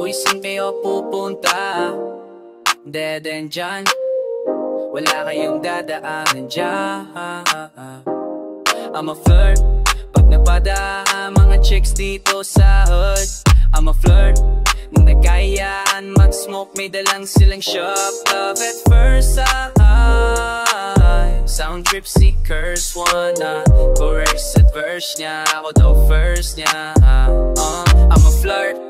Uy, saan kayo pupunta? Dead end dyan, wala kayong dadaanan dyan. I'm a flirt, pag napada mga chicks dito sa hood. I'm a flirt, nung nagkayaan mag-smoke may dalang silang shop. Love at first sight, sound trip seekers wanna chorus at verse niya, ako daw first niya. I'm a flirt,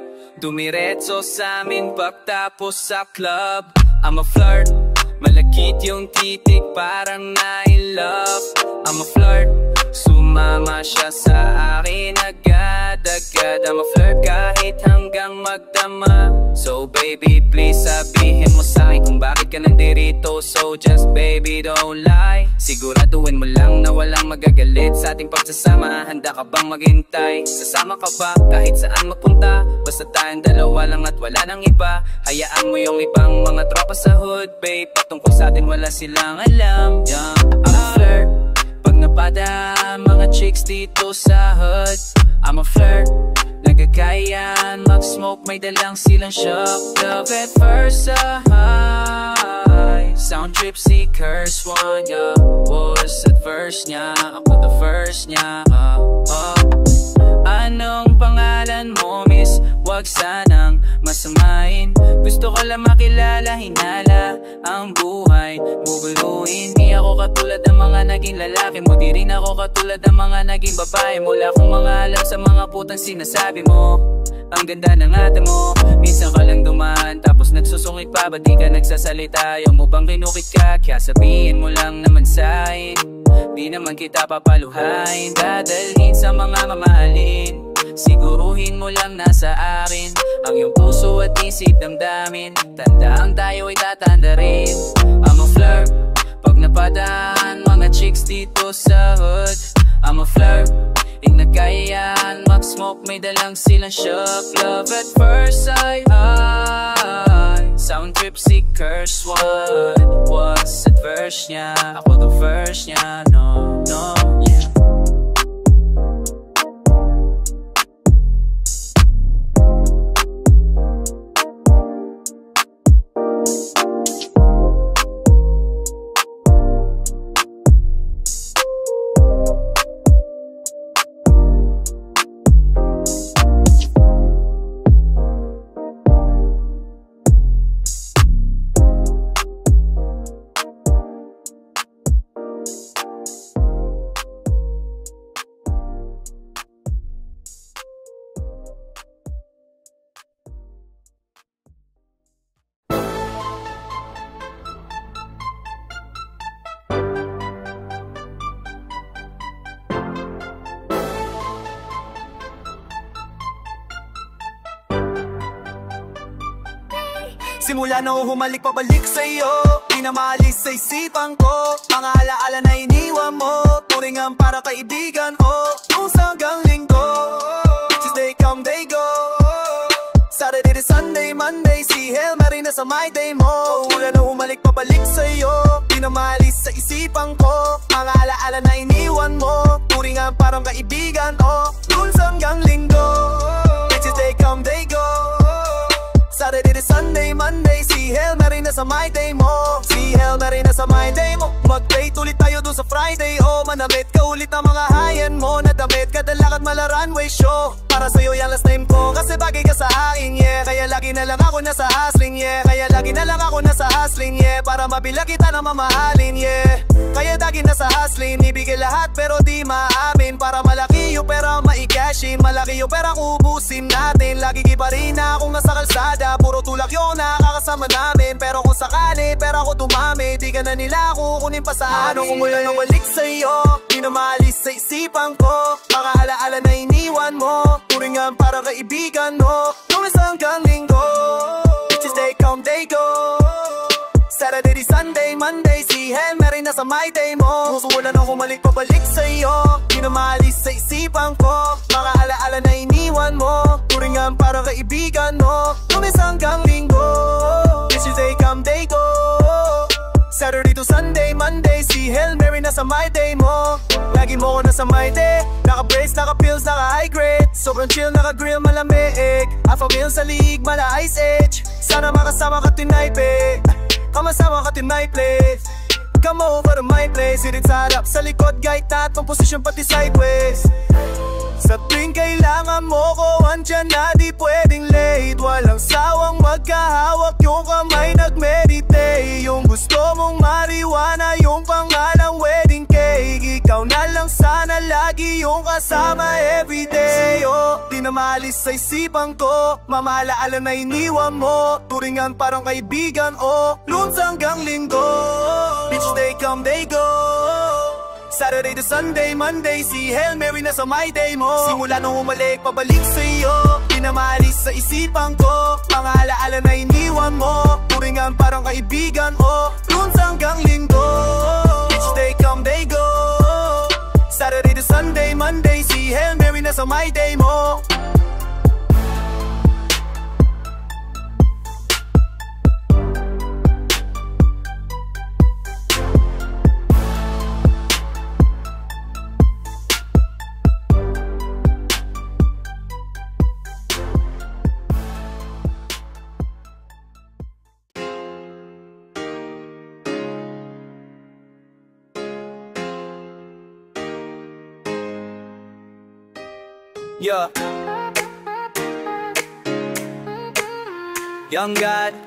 dumiretso sa amin pagtapos sa club. I'm a flirt, malakit yung titik parang na-in-love. I'm a flirt, sumama siya sa akin agad-agad. I'm a flirt kahit hanggang magdama. So baby please sabihin mo sa'kin kung bakit ka nandirito. So just baby don't lie, siguraduhin mo lang na walang magagalit sa ating pagsasama. Handa ka bang maghintay? Sasama ka ba kahit saan mapunta? Basta tayong dalawa lang at wala nang iba. Hayaan mo yung ibang mga tropa sa hood, babe, patungkol sa atin wala silang alam. Yeah. I'm a flirt, pag napada mga chicks dito sa hood. I'm a flirt, nagkakayan mag-smoke may dalang silang shop. Love at first sight, sound trip seekers want ya. Was at first niya, ako the first niya. Anong pangalan mo miss? Wag sanang masamain, gusto ko lang makilala, hinala ang buhay bubuluhin. Di ako katulad ng mga naging lalaki mo, di rin ako katulad ng mga naging babae mo. Wala akong mga alam sa mga putang sinasabi mo. Ang ganda ng ate mo, minsan ka lang dumaan tapos nagsusungit pa, ba't di ka nagsasalita? Ayaw mo bang kinukit ka? Kaya sabihin mo lang naman sa'kin, di naman kita papaluhain. Dadalhin sa mga mamahalin, siguruhin mo lang nasa akin ang iyong puso at isip damdamin. Tandaan tayo ay tatanda rin. I'm a flirt, pag napadaan mga chicks dito sa hood. I'm a flirt, yung nagkayaan mag-smoke may dalang silang shop. Love at first sight, sound trip seekers want. Was at first niya, ako the first niya. No, no, yeah. Simula na humalik pabalik sa'yo, di na maalis sa isipan ko. Mga alaala na iniwan mo, turingan para kaibigan o kung hanggang linggo. Tuesday come, day go, Saturday to Sunday, Monday, si Hail Mary na sa my day mo. Simula na humalik pabalik sa'yo, di na maalis sa isipan ko. Mga alaala na iniwan mo, turingan parang kaibigan o kung hanggang linggo. Tuesday come, day go, Saturday to Sunday, Monday, si Hail Mary na sa my day mo. Si Hail Mary na sa my day mo. Mag-date ulit tayo dun sa Friday. O manamit ka ulit ng mga hayan mo. Nadamit ka dalakad mala runway show. Para sa'yo yung last name ko, kasi bagay ka sa akin, yeah. Kaya lagi na lang ako nasa hustling, yeah. Kaya lagi na lang ako nasa hustling, yeah. Para mabila kita na mamahalin, yeah. Kaya lagi nasa hustling, ibigay lahat pero di maamin. Para malaki yung pera maikashin, malaki yung pera kubusin natin. Lagi pa rin na akong nasa kalsada, puro tulak yung nakakasama namin. Pero kung sakali, pera ko dumami, di ka na nila kukunin pa sa amin. Kung mula nang balik sa'yo, di na maalis sa isipan ko. Mga alaala na iniwan mo, turingan para kaibigan mo. Lunes hanggang linggo, Tuesday come, day go, Saturday to Sunday, Monday, si Hail Mary na sa my day mo. Wala nang humalik pabalik sa'yo, di na maalis sa isipan ko. Mga alaala na iniwan mo, turingan para kaibigan mo. Lunes hanggang linggo, Tuesday come, day go, Saturday to Sunday, Monday, si Hail Mary na nasa my day mo. Lagi mo ko nasa my day. Naka-brace, naka-pills, naka-high grade. Sobrang chill, naka-grill, malamig. Half a meal sa league, mala ice age. Sana makasama ka tonight, babe. Kamasama ka tonight, place. Come over to my place. Hirit sa harap, sa likod, guide tatong posisyon pati sideways. Sa tuwing kailangan mo ko, andyan na di pwedeng late. Walang sawang magkahawak, yung kamay nagmeditate. Yung gusto mong mariwana, yung pangalang wedding cake. Ikaw na lang sana lagi yung kasama everyday. Oh, di na maalis sa isipan ko, mamalaala na iniwan mo. Turingan parang kaibigan, oh, Lunes hanggang Linggo. Each day come, they go. Saturday to Sunday, Monday, si Hail Mary na sa my day mo. Simula nung umalik, pabalik sa'yo. Di na maalis sa isipan ko, mga alaala na iniwan mo. Turingan parang kaibigan, oh, Lunes hanggang Linggo. Each day come, they go. Saturday to Sunday, Monday, si Hail Mary na sa my day mo. Yeah. Young God,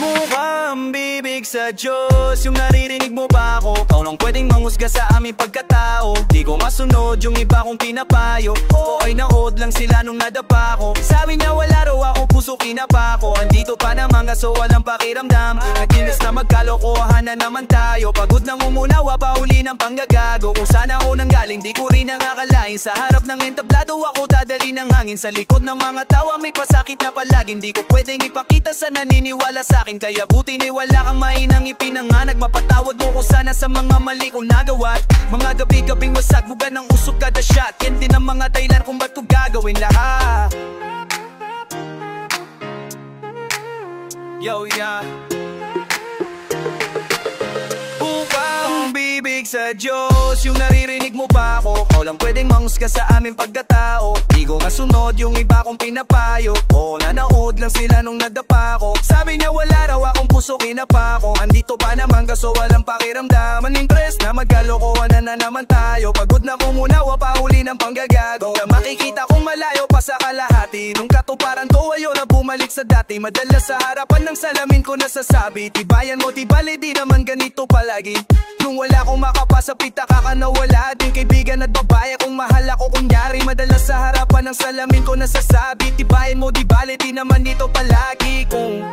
mukhang bibig sa Diyos. Yung naririnig mo ba ako? Ikaw lang pwedeng manghusga sa aming pagkatao. Di ko masunod yung iba kong pinapayo. Oo ay naod lang sila nung nadapa ko. Sabi niya wala raw akong puso, kinapa ko. Andito pa naman kaso walang pakiramdam. Naginis na magkalokohan na naman tayo. Pagod nang umunawa pa uli ng panggagago. Kung sana ako nang galing di ko rin nakakalain. Sa harap ng entablado ako dadali ng hangin. Sa likod ng mga tawa may pasakit na palaging di ko pwedeng ipakita sa naniniwala sa akin. Kaya buti ni wala kang mainang ipinanganak. Mapatawad mo ko sana sa mga mali kong nagawa. Mga gabi-gabing wasag, buga ng usok kada shot. Yan din ang mga dahilan kung ba't ko gagawin lahat. Yo, yeah. Bukang bibig sa Diyos. Yung naririnig mo ba ako? Ikaw lang pwedeng manghusga sa aming pagkatao. Di ko masunod yung iba kong pinapayo. Oo, nanood lang sila nung nadapa ko. Sabi niya wala raw akong puso, kinapa ko. Andito pa naman kaso walang pakiramdaman. Interest na magkalokohan na naman tayo. Pagod na kumunawa pa uli ng panggagago. Na makikita kong malayo pa sa kalahati. Nung katuparan ko ayaw na bumalik sa dati. Madalas sa harapan ng salamin ko nasasabi, tibayan mo, tibali, di naman ganito palagi. Nung wala akong makapasa, pitaka ka na wala din kaibigan at babae kung mahal ako kunyari. Madalas sa harapan ng salamin ko nasasabi, tibayan mo, di bali, di naman dito palagi. Kung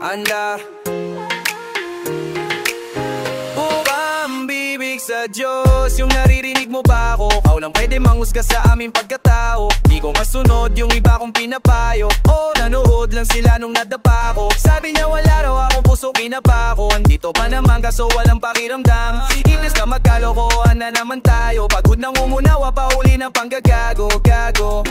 anda bukang bibig sa Diyos. Yung naririnig mo ba ako? Ikaw lang pwede manghusga sa aming pagkatao. Di ko masunod yung iba kong pinapayo. Oh, nanood lang sila nung nadapa ko. Sabi niya wala raw akong puso, kinapa ko. Andito pa naman kaso walang pakiramdam. Inis ka magkalokohan na naman tayo. Pagod nang umunawa pa uli ng panggagago. Gago.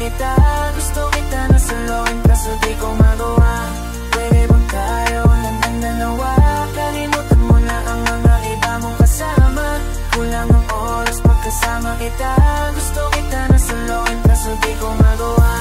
kita, gusto kita na saloin kaso di ko magawa. Pwede bang tayo lang ng dalawa? Kalimutan mo na ang mga iba mong kasama. Kulang ang oras pagkasama kita, gusto kita na saloin kaso di ko magawa.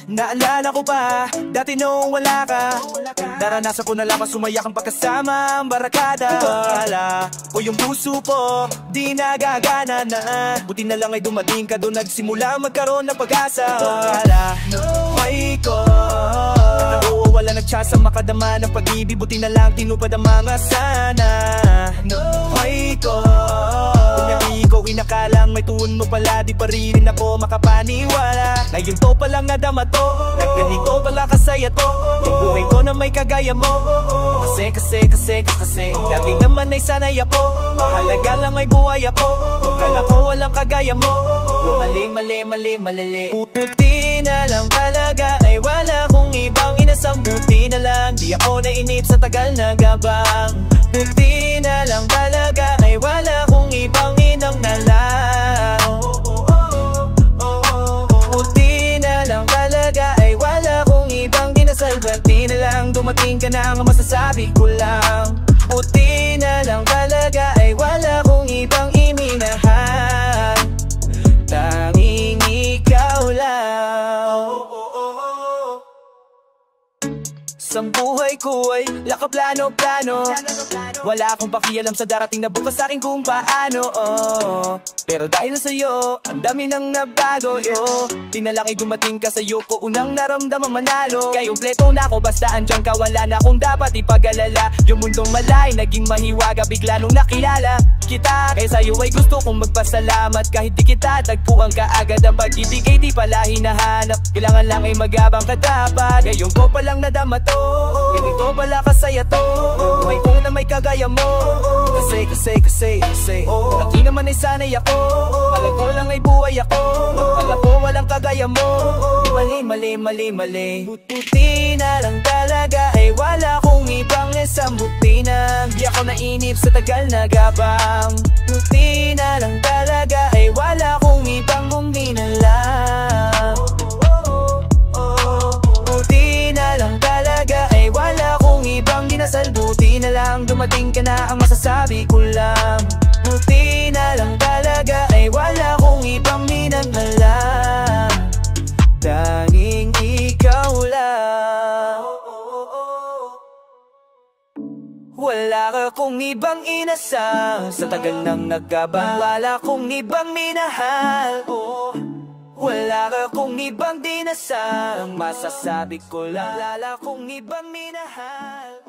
Naalala ko pa, dati noong wala ka, naranasan ko na lamang sumaya kang pagkasama ang barakada. Wala o yung puso ko, di nagagana na. Buti na lang ay dumating ka doon, nagsimula magkaroon ng pag-asa. Wala, may ko wala nagtsa makadama ng pag-ibig. Buti na lang tinupad ang mga sana. May ko kung ikaw inakalang may tuon mo pala, di pa rin ako makapaniwala. Ngayon to palang nadama to, nagganito pala kasaya to, yung buhay ko na may kagaya mo. Kasi lagi naman ay sanay ako, mahalaga lang ay buhay ako. Kala ko walang kagaya mo, mali. Buti na lang talaga ay wala kong ibang inasang. Buti na lang di ako nainip sa tagal na gabang. Buti na lang talaga ay wala kong ibang inang nalang. Buti na lang talaga ay wala kong ibang dinasal. Buti na lang dumating ka na ang masasabi ko lang. Buti na lang talaga ay wala kong ibang iminahal, tanging ikaw lang. Sa buhay ko ay lakaplano. Wala akong pakialam sa darating na bukas sa akin kung paano. Pero dahil sa'yo, ang dami nang nabago. Di na lang ay dumating ka sa'yo ko unang naramdaman manalo. Kaya kompleto na ako basta andyan ka, wala na akong dapat ipag-alala. Yung mundong malay, naging mahiwaga bigla nung nakilala kita. Kaya sa'yo ay gusto kong magpasalamat. Kahit di kita tagpuan ka agad, ang pag-ibig ay di pala hinahanap. Kailangan lang ay magabang ka dapat. Ngayon ko palang nadama to, ganito pala kasaya to, buhay ko na may kagaya mo. Kasi laki naman ay sanay ako, alam ko lang ay buhay ako. Alam ko walang kagaya mo, mali. Buti na lang talaga ay wala kong ibang isang. Buti na di ako nainip sa tagal na gabang. Buti na lang talaga ay wala kong ibang uminalang. Buti na lang talaga ay wala kong ibang dinasal. Buti na lang dumating ka na ang masasabi ko lang. Buti na lang talaga ay wala kong ibang minanalang, tanging ikaw lang. Wala ka kong ibang inasal sa tagal ng nagkabang. Wala kong ibang minahal, wala ka kong ibang dinasal. Ang masasabi ko lang, wala kong ibang minahal.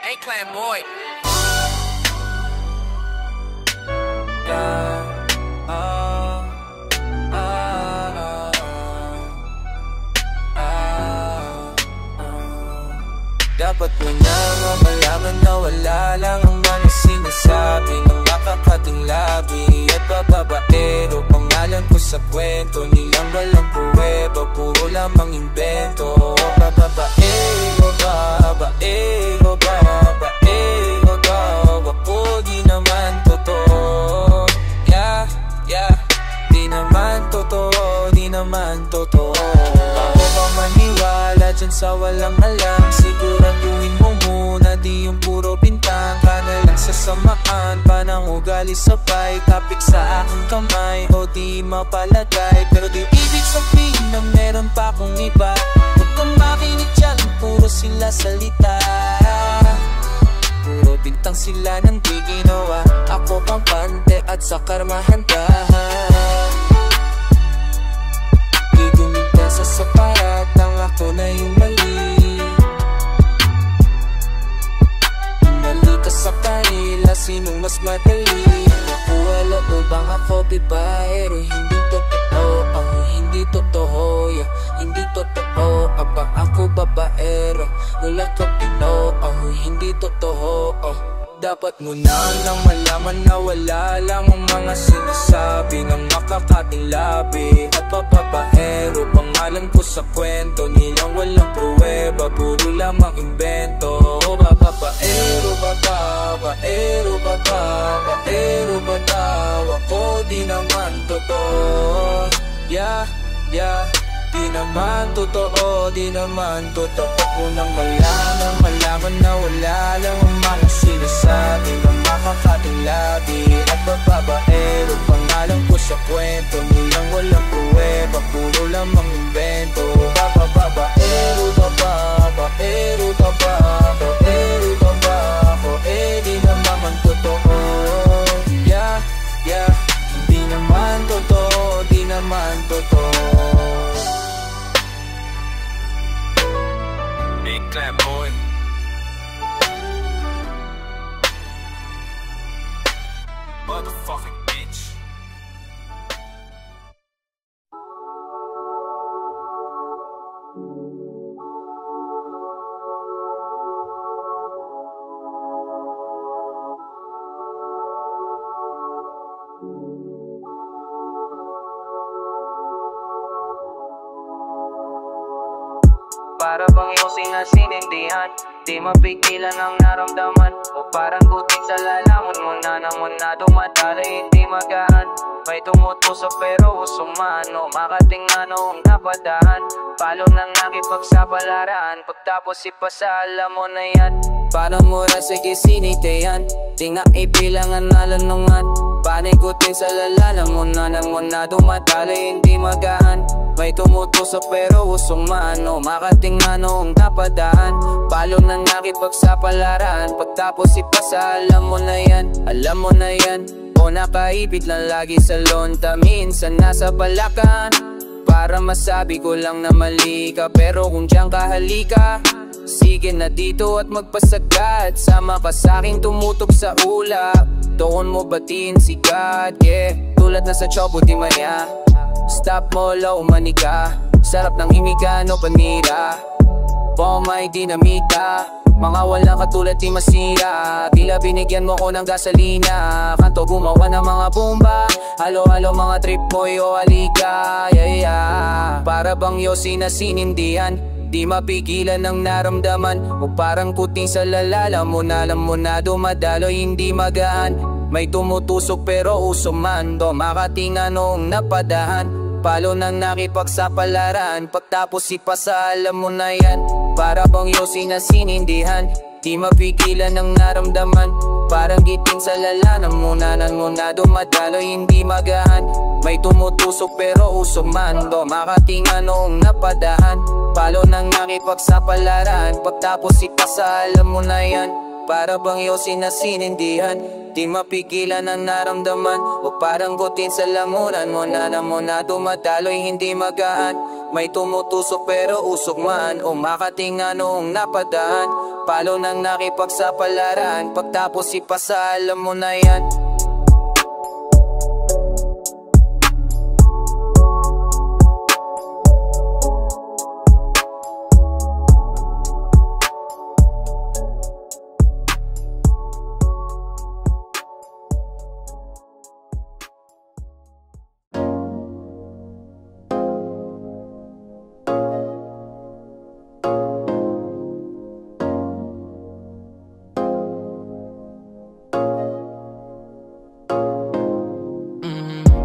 A-Clan boy. Dapat mo na malaman na wala lang ang mga sinasabi ng makakating labi at bababaero. Pangalan ko sa kwento, nilang walang pruweba, puro lamang invento. Bababaero daw, ako di naman totoo. Di naman totoo. Ako ba maniwala dyan sa walang alam? Siguraduhin mo muna, di yung puro bintang ka na lang sa samaan. Panang ugali sabay, tapik sa aking kamay, o di mapalagay. Pero di ibig sabihin na meron pa akong iba. Huwag kang makinig dyan, puro sila salita. Puro bintang sila ng di ginawa. Ako pang pante at sa karmahan dahan. Bang ako bibaero, hindi totoo. Hindi totoo, yeah, hindi totoo. Abang ako babaero, wala ka pino. Hindi totoo. Dapat mo na lang malaman na wala lang ang mga sinasabi ng makakating labi at papapaero. Pangalan ko sa kwento nilang walang pruweba, puro lamang invento. Babaero ba daw ako? Di naman totoo. Yeah, di naman totoo, di naman totoo. Unang malaman na wala lang ang mga sinasabi ng makakating labi at babaero. Pangalan ko sa kwento nilang walang pruweba, puro lamang invento. Babaero ba ako? Di naman totoo. Yeah, di naman totoo, di naman totoo. Big clap, boy. Motherfucking bitch. Para bang yung na sinindihan, di mapigilan ang naramdaman. O parang gutin sa lalamon mo na dumadala, hindi magaan. May tumutusok pero usumano, makating ano ang napadahan. Palo nang nakipagsapalaran, pagtapos ipasa alam mo na yan. Para mura sige sinitayan, di nga ibilangan nalanungan. Panigutin sa lalalamon na dumadala, hindi magaan. May tumutusok pero usumano, makating ano ang napadaan. Palo nang nakipagsapalaran, pagtapos ipasa alam mo na yan. Alam mo na yan, o nakaipit lang lagi sa lonta, minsan nasa balakan. Para masabi ko lang na mali ka, pero kung diyan ka halika, sige na dito at magpasagad. Sama ka sa'king tumutok sa ulap, doon mo batiin si God, yeah. Tulad na sa Chobo di Maya, stop mo low manika, sarap ng himigano panira. Bomb ay dinamita, mga walang katulad di masira. Tila binigyan mo ko ng gasolina, kanto gumawa ng mga bomba. Halo-halo mga trip mo yo halika, yeah. Para bang yosi na sinindihan, di mapigilan ng naramdaman. O parang kuting sa lalala mo na alam mo na dumadaloy, hindi magaan. May tumutusok pero usumando, makating anong napadahan. Palo nang nakipagsapalaran, pagtapos ipasa alam mo na yan. Para bang yosi na sinindihan, di mapigilan ng naramdaman. Parang giting sa lalanan mo na dumadaloy, hindi magaan. May tumutusok pero usumando, makating anong napadahan. Palo nang nakipagsapalaran, pagtapos ipasa alam mo na yan. Para bang yosi na sinindihan, di mapigilan ang naramdaman. O parang gutin sa lamunan mo na dumadaloy, hindi magaan. May tumutusok pero usok man, o makating anong napadaan. Palo nang nakipagsapalaran, pagtapos ipasa alam mo na yan.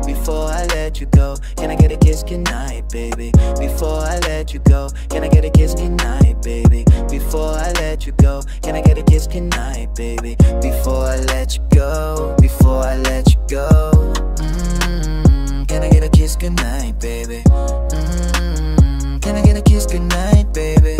Before I let you go, can I get a kiss goodnight, baby? Before I let you go, can I get a kiss goodnight, baby? Before I let you go, can I get a kiss goodnight, baby? Before I let you go, before I let you go, can I get a kiss goodnight, baby? Can I get a kiss goodnight, baby?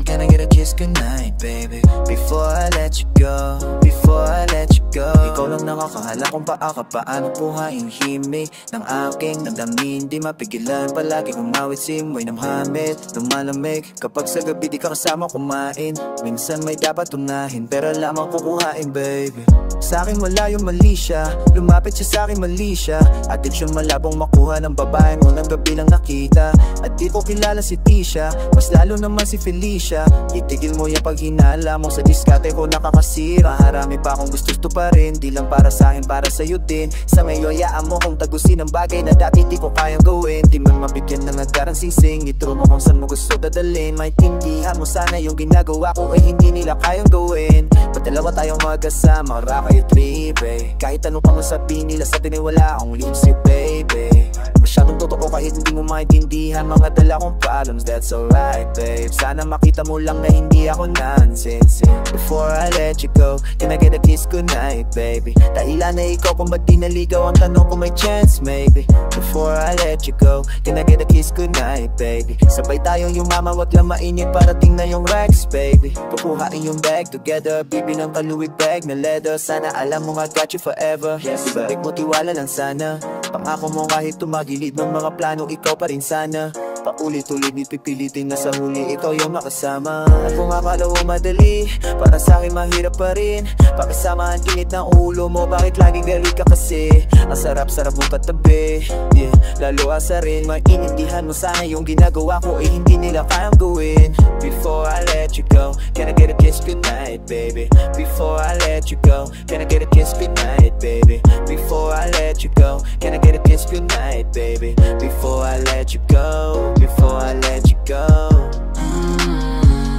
Can I get a kiss goodnight, baby? Before I let you go, before I let you go, ikaw lang nakakahala kung paano buhaing himig ng aking damdamin. Di mapigilan, palagi umawit simoy ng hamit, lumalamig kapag sa gabi di ka kasama kumain. Minsan may dapat unahin, pero lamang kukuhain baby. Sa akin wala yung mali siya, lumapit siya sa akin mali siya. Atensyon malabong makuha ng babaeng unang gabi lang nakita. At di ko kilala si Tisha, mas lalo naman si Felicia. Itigil mo yung paghinala mo sa diskate ko nakakasira. Marami pa akong gusto pa rin, di lang para sa akin, para sa'yo din. Sa ngayon yaan mo kong tagusin ang bagay na dati di ko kayang gawin. Di man mabigyan ng agarang sising, ituro mo kung saan mo gusto dadalhin. Maintindihan mo sana yung ginagawa ko ay hindi nila kayang gawin. Ba't dalawa tayong magkasama, ra kayo tribe. Kahit ano pa masabihin nila sa atin ay wala akong lipstick baby. Masyadong totoo kahit hindi mo maintindihan mga dala kong problems, that's alright babe. Sana makita mo lang na hindi ako nonsense. Before I let you go, can I get a kiss goodnight baby? Dahilan na ikaw kung ba't di naligaw ang tanong kung may chance maybe. Before I let you go, can I get a kiss goodnight baby? Sabay tayong yumama, wag lang mainit, parating na yung Rex baby. Kukuhain yung bag together, bibilang kaluwig bag na leather. Sana alam mo I got you forever. Ibalik mo tiwala lang sana, pangako mo kahit tumagilid ng mga plano, ikaw pa rin sana. Paulit-ulit pipilitin na sa huli ikaw yung makasama. At kung akala mo madali, para sa akin mahirap pa rin. Pakisama ang kinit ng ulo mo, bakit laging galit ka kasi? Ang sarap-sarap mong katabi, yeah, lalo asa rin. Maintindihan mo sana yung ginagawa ko ay hindi nila kayang gawin. Before I let you go, can I get a kiss goodnight baby? Before I let you go, can I get a kiss goodnight baby? Before I let you go, can I get a kiss goodnight baby? Before I let you go, before I let you go,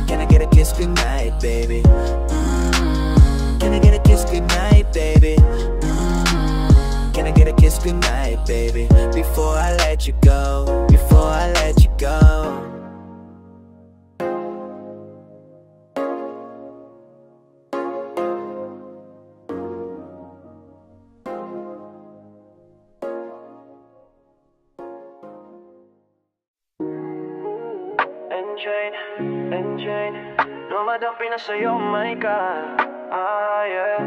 can I get a kiss goodnight baby? Can I get a kiss goodnight baby? Can I get a kiss goodnight baby? Before I let you go, before I let you go. Enjoy, lumadampi na sa'yo, my God. Yeah.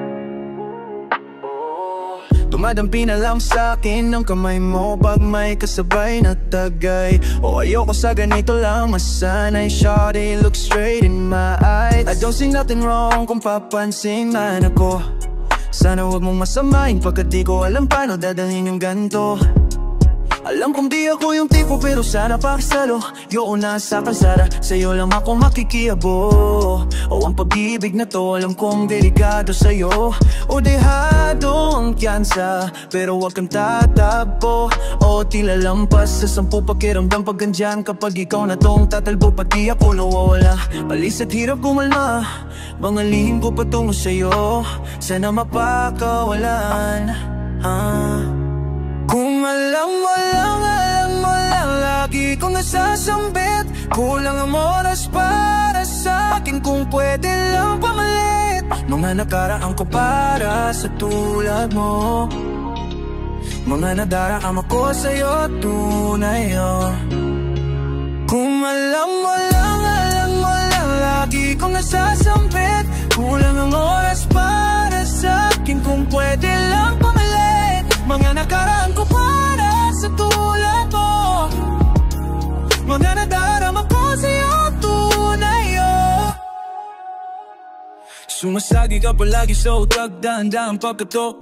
Dumadampi na lang sa'kin ang kamay mo pag may kasabay na tagay. Ayoko sa ganito lang masanay. Shawty, look straight in my eyes. I don't see nothing wrong kung papansin man ako. Sana wag mong masamain pagkat di ko alam paano dadalhin yung ganito. Alam kong di ako yung tipo pero sana pakisalo. Yun na sa kalsada, sa'yo lang ako makikiabo. Ang pag-ibig na to alam kong delikado sa'yo. Dehado ang kyansa, pero wag kang tatakbo. Tila lampas sa 10 pakiramdam pag gandyan. Kapag ikaw na tong tatalbo, pati ako nawawala. Palis at hirap kumalma, mga lihim ko patungo sa'yo. Sana mapakawalan. Kung alam mo lang lagi kong nasasambit. Kulang ang oras para sa'kin, kung pwede lang pamalit. Mga nakaraan ko para sa tulad mo, mga nadaraan ako sa'yo tunay. Kung alam mo lang lagi kong nasasambit. Kulang ang oras para sa'kin, kung pwede lang pamalit. Mga nakaraan ko para sa tulad mo, mga nadarama ko sa'yo tunay. Sumasagi ka palagi sa utak, dahan-dahan pagkato.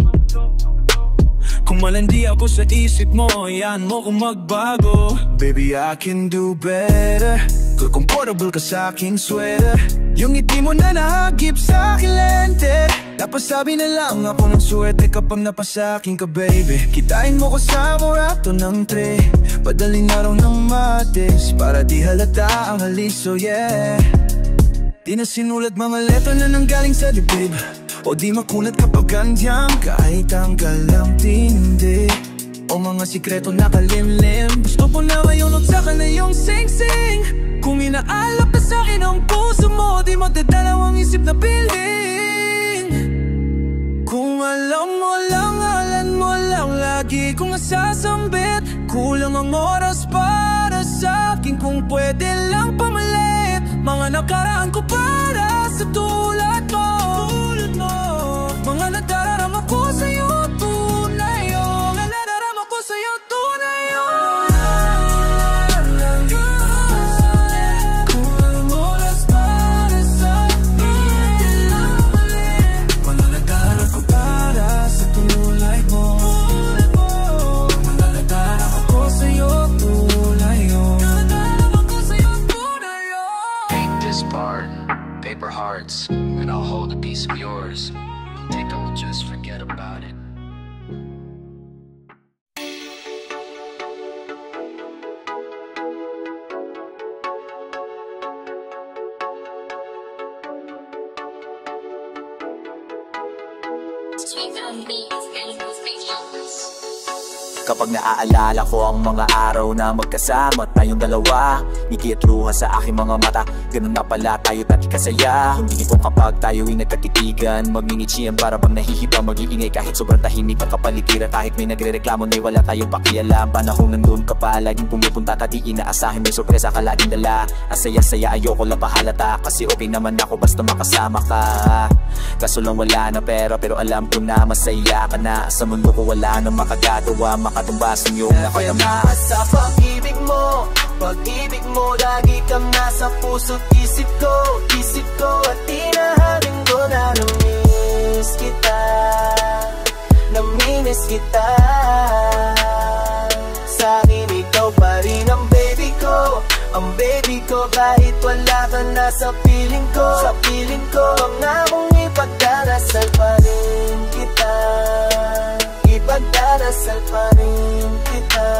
Kung malandi ako sa isip mo, yan mo kung magbago. Baby, I can do better. Kung comfortable ka sa aking sweater, yung ngiti mo na nahagip sa aking lente. Napasabi na lang ako ng swerte kapag napasakin ka baby. Kitain mo ko sa burato ng tray, padaling araw ng matis para di halata ang halis, so yeah. Di na sinulat mga letra na nanggaling sa dibdib, o di makunat kapag ganyan kahit tanggal ang tindi. O mga sikreto nakalimlim, gusto ko na ngayon saka na yung sing-sing. Kung inaalap na sa'kin ang puso mo, di magdadalawang isip na piling. Kung alam mo lang lagi kong nasasambit. Kulang ang oras para sa'kin, kung pwede lang pamalit. Mga nakaraan ko para sa tulad mo, mga nadararama ko yours. They don't just forget about it. Kapag naaalala ko ang mga araw na magkasama tayong dalawa, ngiti at luha sa aking mga mata. Ganun na pala tayo dati kasaya. Hindi ko kapag tayo'y nagkatitigan, magninitsyan para bang nahihiba, mag-iingay kahit sobrang tahimik ang kapaligiran. Kahit may nagre-reklamo na wala tayong pakialam. Panahon nandun ka pa, laging pumupunta ka, di inaasahin may sorpresa ka laging dala. Ang saya-saya, ayoko lang pahalata, kasi okay naman ako basta makasama ka. Kaso lang wala na pera, pero alam ko na masaya ka na. Sa mundo ko wala nang makagagawa, makatumbas ang iyong nakayama. Sa pag-ibig mo, pag-ibig mo, lagi kang nasa puso't isip ko at tinahaling ko na namimiss kita, namimiss kita. Sa akin ikaw pa rin ang baby ko, ang baby ko, kahit wala ka na sa piling ko, pangakong ipagdarasal pa rin kita, ipagdarasal pa rin kita.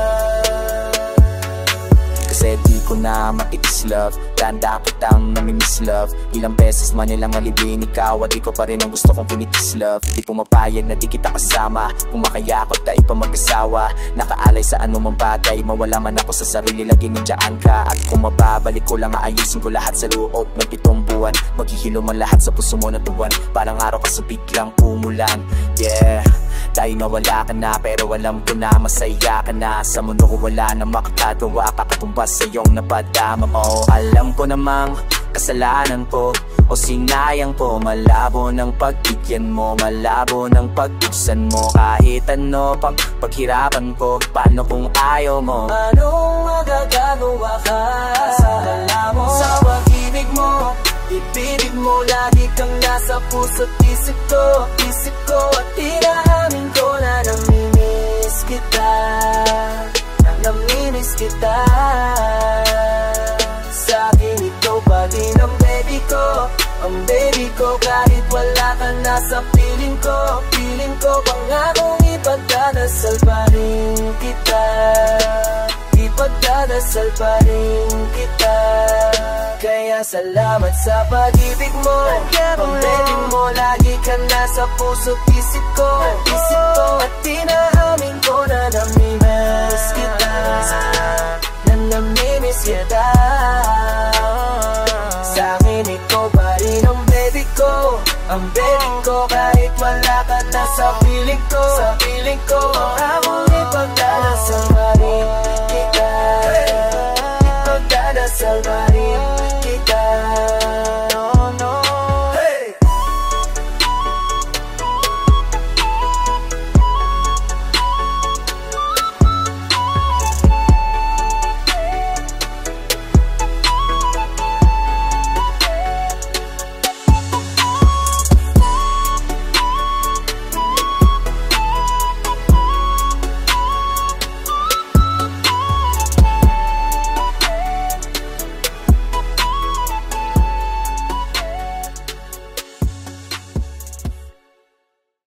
Kasi di ko na matitis love, tanda kitang namimiss love. Ilang beses man nilang alibin ikaw at di ko pa rin ang gusto kong pinitis love. Di pumapayag na di kita kasama, kung makayakot tayo pa mag-asawa. Nakaalay sa anumang bagay, mawala man ako sa sarili, laging nandiyan ka. At kung mababalik ko lang, aayusin ko lahat sa loob ng 7 buwan. Maghihilo man lahat sa puso mo ng tuwan, parang araw ka sa biglang umulan. Yeah, tayo nawala ka na, pero alam ko na masaya ka na. Sa mundo ko wala na makakagawa, kakatumbas sa iyong napadama mo. Alam ko namang kasalanan ko o sinayang ko, malabo ng pagbigyan mo, malabo ng pagbuksan mo. Kahit ano pang paghirapan ko, paano kung ayaw mo? Anong magagagawa ka? Kasala mo sa pag-ibig mo, ibig mo, lagi kang nasa puso't isip ko at tinahamin ko na namimiss kita, namimiss kita. Sa akin ikaw pa din ang baby ko, kahit wala ka na sa piling ko, pangakong ipagdarasal pa rin kita, ipagdarasal pa rin kita. Kaya salamat sa pag-ibig mo, ang baby mo, lagi ka nasa puso't isip ko at tinahamin ko na namimiss kita, na namimiss kita. Sa akin ikaw pa rin ang baby ko, kahit wala ka na sa piling ko,